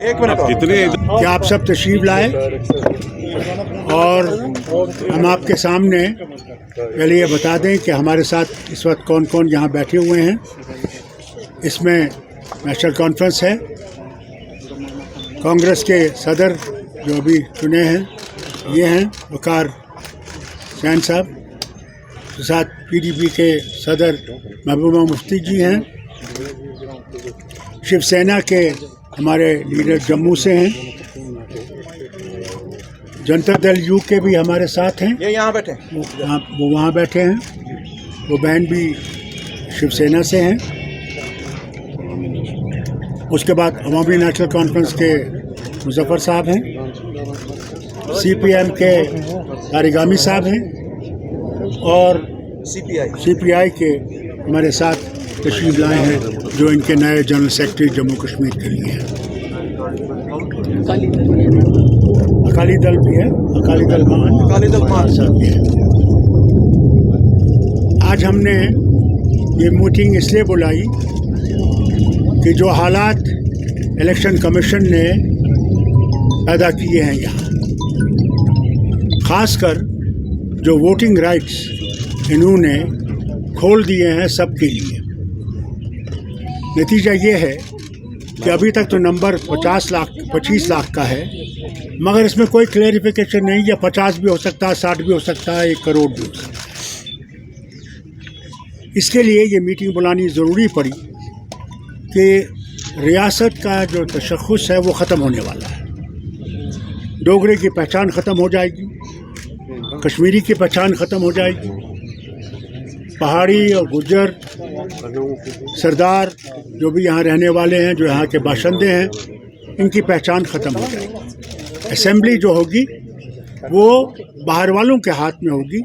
एक मिनट कितने कि आप सब तशरीफ लाए और हम आपके सामने पहले ये बता दें कि हमारे साथ इस वक्त कौन कौन यहाँ बैठे हुए हैं। इसमें नेशनल कॉन्फ्रेंस है, कांग्रेस के सदर जो अभी चुने हैं ये हैं वकार हुसैन साहब, के साथ पीडीपी के सदर महबूबा मुफ्ती जी हैं, शिवसेना के हमारे लीडर जम्मू से हैं, जनता दल यू के भी हमारे साथ हैं, ये यहाँ बैठे वो वहाँ बैठे हैं, वो बहन भी शिवसेना से हैं। उसके बाद अवामी नेशनल कॉन्फ्रेंस के मुजफ्फर साहब हैं, सीपीएम के तारिगामी साहब हैं और सीपीआई के हमारे साथ तशरीफ लाए हैं जो इनके नए जनरल सेक्रेटरी जम्मू कश्मीर के लिए हैं। अकाली दल भी है, अकाली दल मान साहब भी है। आज हमने ये मीटिंग इसलिए बुलाई कि जो हालात इलेक्शन कमीशन ने पैदा किए हैं यहाँ, खासकर जो वोटिंग राइट्स इन्होंने खोल दिए हैं सबके लिए, नतीजा ये है कि अभी तक तो नंबर 25 लाख का है, मगर इसमें कोई क्लैरिफिकेशन नहीं है। 50 भी हो सकता है, 60 भी हो सकता है, 1 करोड़ भी हो सकता है। इसके लिए ये मीटिंग बुलानी ज़रूरी पड़ी कि रियासत का जो तशख़्ख़ुस है वो ख़त्म होने वाला है। डोगरे की पहचान ख़त्म हो जाएगी, कश्मीरी की पहचान ख़त्म हो जाएगी, पहाड़ी और गुज्जर सरदार जो भी यहाँ रहने वाले हैं, जो यहाँ के बाशिंदे हैं, इनकी पहचान ख़त्म हो जाएगी। असेंबली जो होगी वो बाहर वालों के हाथ में होगी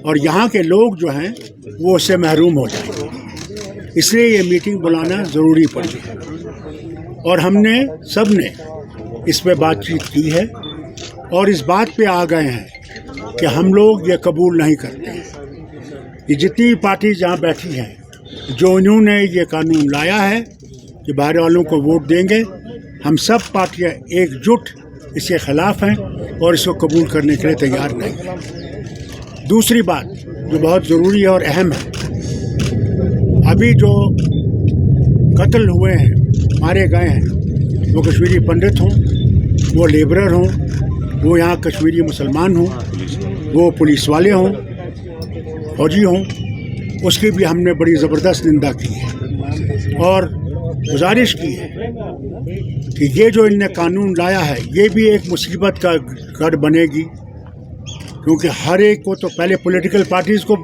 और यहाँ के लोग जो हैं वो उससे महरूम हो जाएंगे। इसलिए ये मीटिंग बुलाना ज़रूरी पड़ी है और हमने सब ने इस पे बातचीत की है और इस बात पे आ गए हैं कि हम लोग ये कबूल नहीं करते हैं। ये जितनी भी पार्टी जहाँ बैठी हैं, जो इन्होंने ये कानून लाया है कि बाहर वालों को वोट देंगे, हम सब पार्टियाँ एकजुट इसके ख़िलाफ़ हैं और इसको कबूल करने के लिए तैयार नहीं हैं। दूसरी बात जो बहुत ज़रूरी है और अहम है, अभी जो कत्ल हुए हैं, मारे गए हैं, वो कश्मीरी पंडित हों, वो लेबरर हों, वो यहाँ कश्मीरी मुसलमान हों, वो पुलिस वाले हों, फौजी हों, उसकी भी हमने बड़ी ज़बरदस्त निंदा की है और गुजारिश की है कि ये जो इनने कानून लाया है ये भी एक मुसीबत का गढ़ बनेगी, क्योंकि हर एक को तो पहले पॉलिटिकल पार्टीज़ को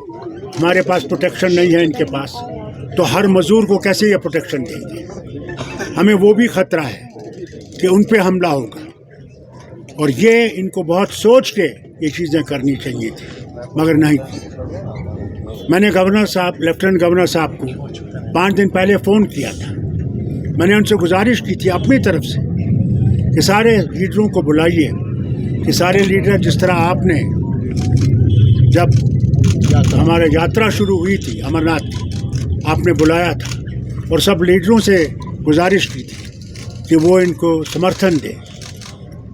हमारे पास प्रोटेक्शन नहीं है, इनके पास तो हर मज़दूर को कैसे ये प्रोटेक्शन देंगे। हमें वो भी ख़तरा है कि उन पे हमला होगा और ये इनको बहुत सोच के ये चीज़ें करनी चाहिए थी, मगर नहीं की। मैंने गवर्नर साहब, लेफ्टिनेंट गवर्नर साहब को 5 दिन पहले फ़ोन किया था। मैंने उनसे गुजारिश की थी अपनी तरफ से कि सारे लीडरों को बुलाइए, कि सारे लीडर जिस तरह आपने जब हमारा यात्रा शुरू हुई थी अमरनाथ की, आपने बुलाया था और सब लीडरों से गुजारिश की थी कि वो इनको समर्थन दें।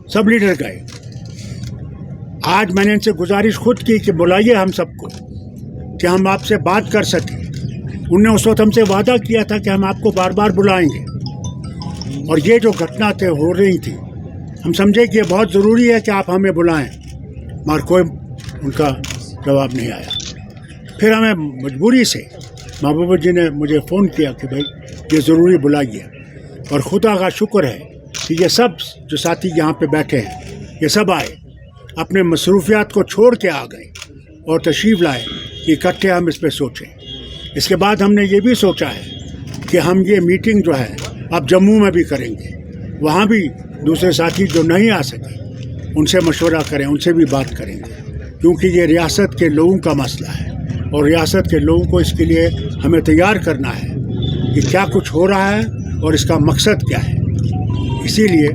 सब लीडर गए। आज मैंने इनसे गुजारिश खुद की कि बुलाइए हम सबको कि हम आपसे बात कर सकें। उनने उस वक्त हमसे वादा किया था कि हम आपको बार बार बुलाएंगे और ये जो घटना हो रही थी, हम समझे कि ये बहुत ज़रूरी है कि आप हमें बुलाएं, मगर कोई उनका जवाब नहीं आया। फिर हमें मजबूरी से महबूबा जी ने मुझे फ़ोन किया कि भाई ये ज़रूरी बुलाइए, और खुदा का शुक्र है कि ये सब जो साथी यहाँ पे बैठे हैं ये सब आए, अपने मसरूफियात को छोड़ के आ गए और तशरीफ़ लाए कि इकट्ठे हम इस पर सोचें। इसके बाद हमने ये भी सोचा है कि हम ये मीटिंग जो है अब जम्मू में भी करेंगे, वहाँ भी दूसरे साथी जो नहीं आ सके उनसे मशवरा करें, उनसे भी बात करेंगे, क्योंकि ये रियासत के लोगों का मसला है और रियासत के लोगों को इसके लिए हमें तैयार करना है कि क्या कुछ हो रहा है और इसका मकसद क्या है। इसीलिए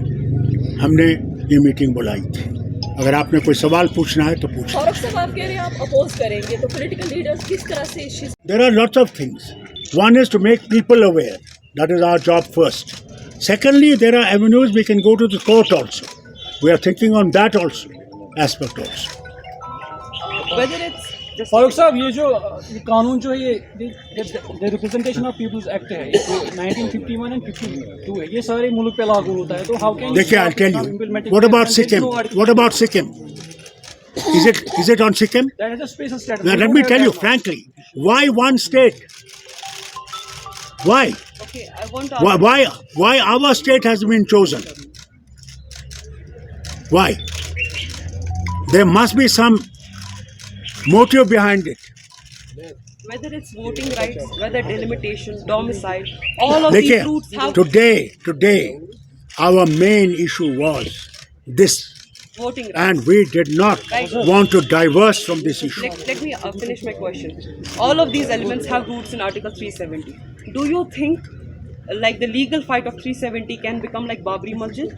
हमने ये मीटिंग बुलाई थी। अगर आपने कोई सवाल पूछना है तो पूछें। और साहब आप कह रहे हैं आप अपोज करेंगे, तो पॉलिटिकल लीडर्स किस तरह से इस There are lots of things. One is to make people aware. That is our job first. Secondly, there are avenues we can go to the court also. We are thinking on that also, aspect also. Whether it's just Farooq साहब ये जो ये कानून जो है ये representation of peoples act है ये 1951 एंड 52 है ये सारे मुल्क पे लागू होता है तो हाउ कैन देखिए, I'll tell you. What about Sikkim? What about Sikkim? Is it on Sikkim? That has a space and status. Now, let me tell you frankly, why one state? Why? okay, I want to Why our state has been chosen? Why? There must be some motive behind it. whether it's voting rights, whether delimitation, domicile, all of these देखिए, routes have today our main issue was this, voting rights. and we did not Right. want to diverse from this issue. Let me finish my question. All of these elements have roots in Article 370. Do you think, like the legal fight of 370 can become like Babri Masjid?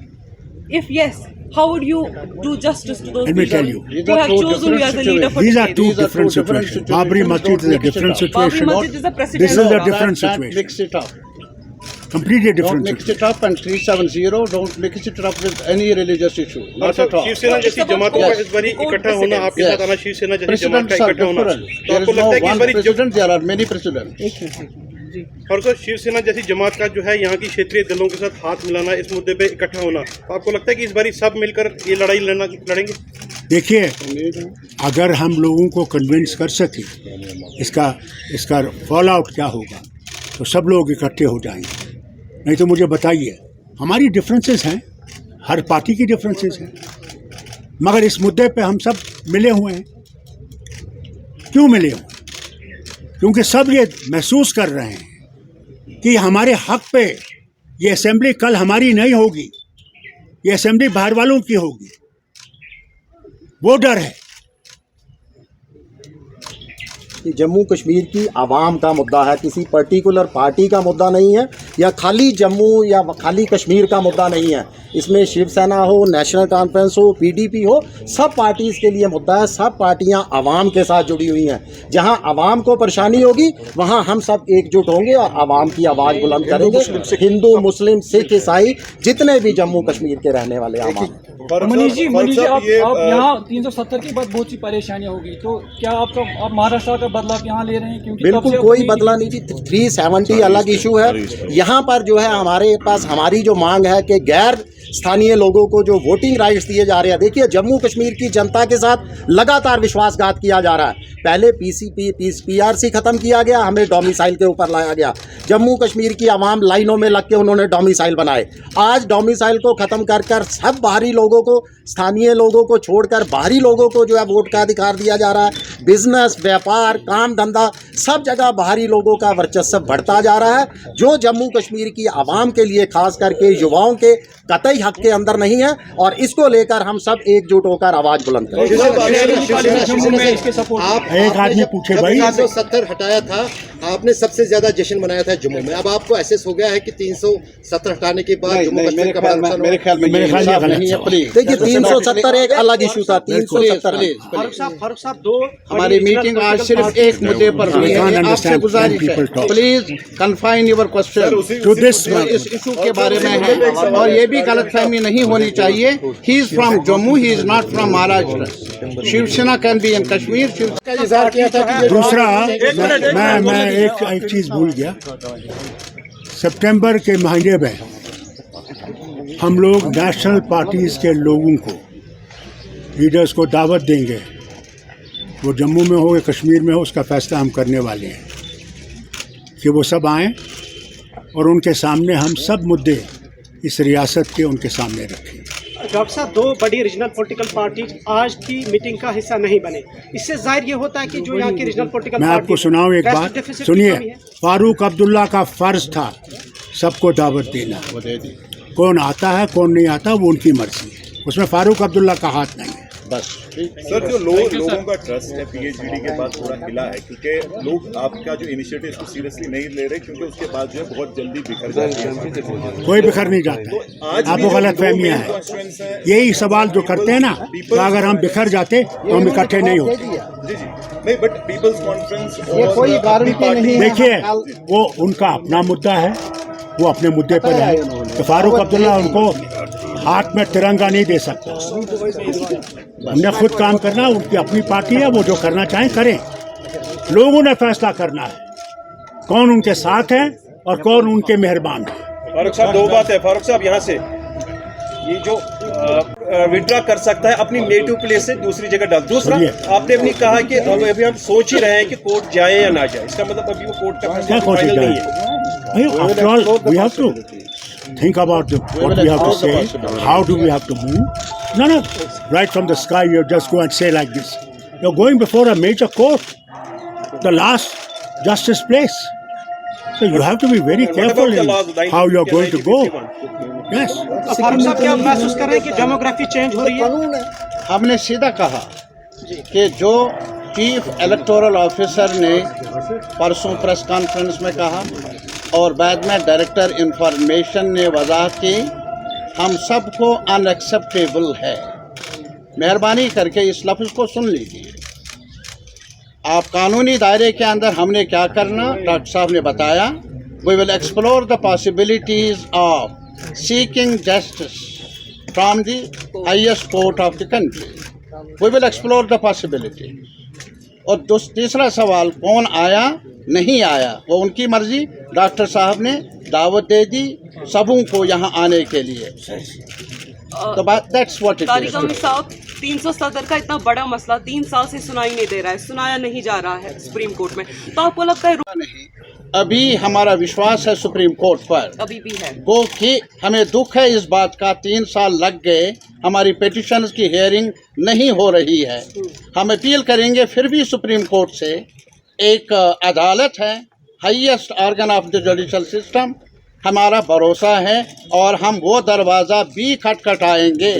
If yes, how would you do justice to those Let me people tell you. who have chosen you as the leader for These are decades? two These are different two different situations. situations. Babri Masjid is a Don't mix it different up. Babri situation. Masjid is a precedent. This is a law. different Don't situation. mix it up. Completely Don't different mix situation. it up, and 370 don't mix it up with any religious issue. Not at all. Shiv Sena जैसी जमातों का इस बार इकट्ठा होना, आपके साथ आना, शिवसेना जैसी जमात का Presidents are इकट्ठा होना, different. तो There आपको is no लगता है कि इस one bar president, there are many presidents. और को शिवसेना जैसी जमात का जो है यहाँ की क्षेत्रीय दलों के साथ हाथ मिलाना, इस मुद्दे पे इकट्ठा होना, तो आपको लगता है कि इस बार सब मिलकर ये लड़ाई लड़ेंगे? देखिए, अगर हम लोगों को कन्विंस कर सके इसका फॉल आउट क्या होगा, तो सब लोग इकट्ठे हो जाएंगे. नहीं तो मुझे बताइए, हमारी डिफरेंसेस हैं, हर पार्टी की डिफरेंसेस हैं, मगर इस मुद्दे पे हम सब मिले हुए हैं. क्यों मिले हुए? क्योंकि सब ये महसूस कर रहे हैं कि हमारे हक पे ये असेंबली कल हमारी नहीं होगी, ये असेंबली बाहर वालों की होगी. वो डर है. कि जम्मू कश्मीर की आवाम का मुद्दा है, किसी पर्टिकुलर पार्टी का मुद्दा नहीं है, या खाली जम्मू या खाली कश्मीर का मुद्दा नहीं है. इसमें शिवसेना हो, नेशनल कॉन्फ्रेंस हो, पीडीपी हो, सब पार्टीज़ के लिए मुद्दा है. सब पार्टियां आवाम के साथ जुड़ी हुई हैं. जहां आवाम को परेशानी होगी वहां हम सब एकजुट होंगे और आवाम की आवाज़ बुलंद करेंगे. हिंदू, मुस्लिम, सिख, ईसाई, जितने भी जम्मू कश्मीर के रहने वाले आवाम. मनीष जी आप यहाँ 370 के बाद बहुत सी परेशानियाँ होगी तो क्या आप महाराष्ट्र का बदलाव यहाँ ले रहे हैं? क्योंकि बिल्कुल कोई बदला नहीं जी. 370 अलग इशू है. यहाँ पर जो है हमारे पास हमारी जो मांग है कि गैर स्थानीय लोगों को जो वोटिंग राइट्स दिए जा रहे हैं. देखिए, जम्मू कश्मीर की जनता के साथ लगातार विश्वासघात किया जा रहा है. पहले पीआरसी खत्म किया गया, हमें डोमिसाइल के ऊपर लाया गया. जम्मू कश्मीर की आवाम लाइनों में लग के उन्होंने डोमिसाइल बनाए. आज डोमिसाइल को ख़त्म कर सब बाहरी लोगों को, स्थानीय लोगों को छोड़कर बाहरी लोगों को जो है वोट का अधिकार दिया जा रहा है. बिजनेस, व्यापार, काम धंधा, सब जगह बाहरी लोगों का वर्चस्व बढ़ता जा रहा है, जो जम्मू कश्मीर की आवाम के लिए, खास करके युवाओं के कतई हक के अंदर नहीं है. और इसको लेकर हम सब एकजुट होकर आवाज़ बुलंद करें. एक आदमी पूछे भाई, 370 हटाया था, आपने सबसे ज्यादा जश्न मनाया था जम्मू में. अब आपको एहसास हो गया है कि 370 हटाने के बाद जम्मू कश्मीर का बड़ा नुकसान मेरे ख्याल में मेरे ख्याल में गलत नहीं है. प्लीज देखिए, 370 एक अलग इशू था. 370 फारूक साहब दो हमारी मीटिंग आज सिर्फ एक मुद्दे पर हुई है. आपसे गुजारिश है, please confine your question to this इस इशू के बारे में है. और ये भी गलतफहमी नहीं होनी चाहिए. He is from Jammu, he is not from Maharashtra. Shiv Sena can be in Kashmir. दूसरा, मैं एक चीज़ भूल गया. सितंबर के महीने में हम लोग नेशनल पार्टीज़ के लोगों को, लीडर्स को दावत देंगे. वो जम्मू में हो या कश्मीर में हो, उसका फैसला हम करने वाले हैं कि वो सब आएँ और उनके सामने हम सब मुद्दे इस रियासत के उनके सामने रखें. डॉक्टर साहब, दो बड़ी रीजनल पॉलिटिकल पार्टी आज की मीटिंग का हिस्सा नहीं बने. इससे जाहिर ये होता है कि जो यहाँ की रीजनल पॉलिटिकल मैं आपको सुनाऊं एक बात, सुनिए. फारूक अब्दुल्ला का फर्ज था सबको दावत देना. कौन आता है कौन नहीं आता वो उनकी मर्जी है, उसमें फारूक अब्दुल्ला का हाथ नहीं है. बस सर, जो लोगों का ट्रस्ट है पीएचडी के बाद थोड़ा हिला है, क्योंकि लोग आपका जो इनिशिएटिव इसको सीरियसली नहीं ले रहे, क्योंकि उसके बाद जो है बहुत जल्दी बिखर जाती है. कोई बिखर नहीं जाता. आपको गलत फहमियाँ हैं. यही सवाल जो करते हैं ना, तो अगर हम बिखर जाते तो हम इकट्ठे नहीं होते. जी नहीं, बट पीपल्स कॉन्फ्रेंस ये कोई गारंटी नहीं है. देखिए, वो उनका अपना मुद्दा है, वो अपने मुद्दे पर है. तो फारूक अब्दुल्ला उनको हाथ में तिरंगा नहीं दे सकता। हमने खुद काम करना, उनकी अपनी पार्टी है, वो जो करना चाहें करें। लोगों ने फैसला करना है कौन उनके साथ है और कौन उनके मेहरबान है। फारूक साहब, दो बात है। फारूक साहब, यहाँ से ये जो विड्रॉ कर सकता है अपनी नेटिव प्लेस से दूसरी जगह डाल। दूसरा, आपने अपनी कहा कि अभी हम सोच ही रहे हैं कि कोर्ट जाए या ना जाए। इसका मतलब अभी वो कोर्ट का फैसला फाइनल नहीं है। After all, we have to think about what we have to say. How do we have to move? No, right from the sky you just go and say like this. You're going before a major court, the last justice place. So you have to be very careful in how you're going to go. Yes. Farooq साहब, क्या महसूस कर रहे हैं कि demography change हो रही है? हमने सीधा कहा कि जो चीफ इलेक्टोरल ऑफिसर ने परसों प्रेस कॉन्फ्रेंस में कहा और बाद में डायरेक्टर इंफॉर्मेशन ने वजाहत की, हम सबको अनएक्सेप्टेबल है। मेहरबानी करके इस लफ्ज़ को सुन लीजिए। आप कानूनी दायरे के अंदर हमने क्या करना, डॉक्टर साहब ने बताया। We will explore the possibilities of seeking justice from the highest court of the country. We will explore the possibility. और तीसरा सवाल, कौन आया नहीं आया, वो उनकी मर्जी। डॉक्टर साहब ने दावत दे दी सबों को यहाँ आने के लिए। तो that's what it is. Tariq अमीन साहब, 370 का इतना बड़ा मसला 3 साल से सुनाई नहीं दे रहा है, सुनाया नहीं जा रहा है सुप्रीम कोर्ट में, तो आपको लगता है नहीं? अभी हमारा विश्वास है सुप्रीम कोर्ट पर, अभी भी है। गो कि हमें दुख है इस बात का, 3 साल लग गए, हमारी पिटिशंस की हियरिंग नहीं हो रही है। हम अपील करेंगे फिर भी सुप्रीम कोर्ट से। एक अदालत है, highest organ of the judicial system, हमारा भरोसा है और हम वो दरवाज़ा भी खटखटाएंगे।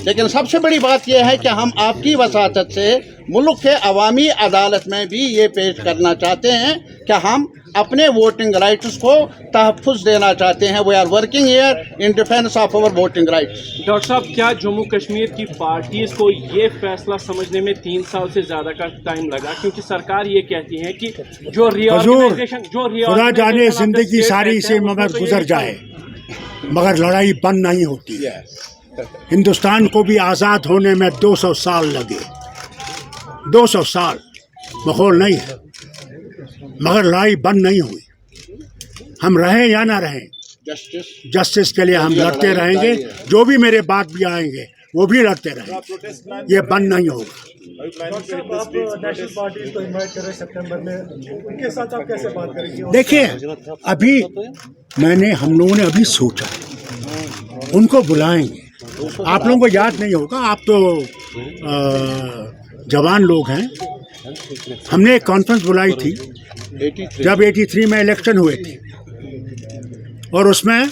लेकिन सबसे बड़ी बात यह है कि हम आपकी वसातत से मुल्क के अवामी अदालत में भी ये पेश करना चाहते हैं कि हम अपने वोटिंग राइट्स को तहफ़्फ़ुज़ देना चाहते हैं। We are working here in defence of our voting rights. Doctor साहब, क्या जम्मू कश्मीर की पार्टीज को ये फैसला समझने में 3 साल से ज़्यादा का टाइम लगा? क्योंकि सरकार ये कहती है कि जो खुदा जाने जिंदगी सारी से मगर गुजर जाए, मगर लड़ाई बंद नहीं होती है। हिंदुस्तान को भी आज़ाद होने में 200 साल लगे, 200 साल माहौल नहीं है, मगर लड़ाई बंद नहीं हुई। हम रहें या ना रहें, जस्टिस के लिए हम लड़ते रहेंगे। जो भी मेरे बाद भी आएंगे वो भी लड़ते रहेंगे, ये बंद नहीं होगा। देखिए, अभी हम लोगों ने अभी सोचा उनको बुलाएंगे। आप लोगों को याद नहीं होगा, आप तो जवान लोग हैं। हमने एक कॉन्फ्रेंस बुलाई थी जब 83 में इलेक्शन हुए थे, और उसमें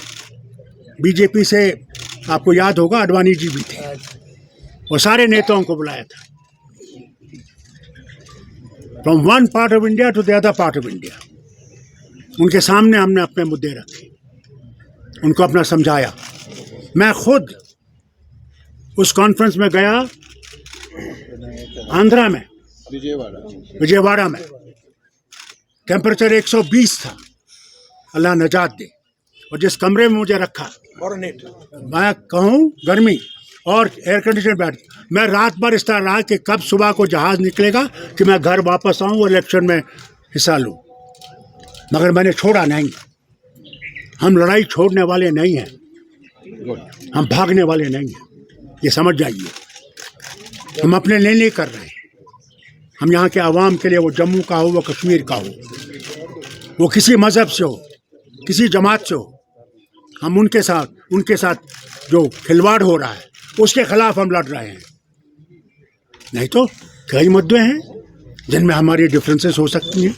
बीजेपी से आपको याद होगा अडवाणी जी भी थे, और सारे नेताओं को बुलाया था, from one part of India to the other part of India. उनके सामने हमने अपने मुद्दे रखे, उनको अपना समझाया। मैं खुद उस कॉन्फ्रेंस में गया, आंध्रा में, विजयवाड़ा में। टेम्परेचर 120 था, अल्लाह नजात दे। और जिस कमरे में मुझे रखा, मैं कहूँ गर्मी और एयर कंडीशन बैठ, मैं रात भर इस तरह रहा कि कब सुबह को जहाज़ निकलेगा कि मैं घर वापस आऊँ और इलेक्शन में हिस्सा लूँ। मगर मैंने छोड़ा नहीं। हम लड़ाई छोड़ने वाले नहीं हैं, हम भागने वाले नहीं हैं, ये समझ जाइए। हम अपने लिए नहीं कर रहे हैं। हम यहाँ के आवाम के लिए, वो जम्मू का हो, वो कश्मीर का हो, वो किसी मज़हब से हो, किसी जमात से हो, हम उनके साथ जो खिलवाड़ हो रहा है उसके खिलाफ हम लड़ रहे हैं। नहीं तो कई मुद्दे हैं जिनमें हमारी डिफरेंसेस हो सकती हैं,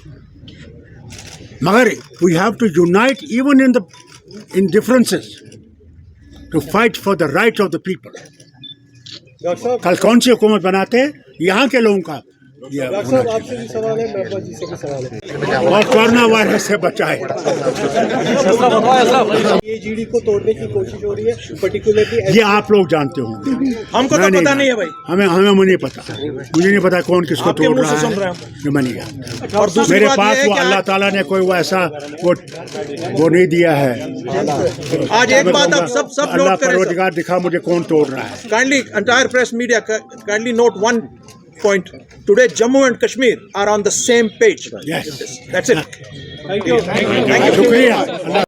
मगर we have to unite even in differences to fight for the rights of the people. कल कौन सी हुकूमत बनाते हैं, यहाँ के लोगों का ये होना चाहिए। और कोरोना वायरस से बचाए। PAGD को तोड़ने की कोशिश हो रही है, पर्टिकुलरली ये आप लोग जानते होंगे, हमको तो मैं पता नहीं है भाई। हमें नहीं पता, मुझे नहीं पता कौन किसको आपके तोड़ मुंह रहा से सुन रहे है, हैं ये मैं नहीं जानता। और दूसरी मेरे बात पास ये है वो कि अल्लाह ताला ने कोई वो ऐसा वो नहीं दिया है। आज एक बात आप सब अल्लाह नोट करें परवरदिगार दिखा मुझे कौन तोड़ रहा है। Kindly entire press media kindly note one point. Today Jammu and Kashmir are on the same page. Yes. That's it. Thank you. शुक्रिया।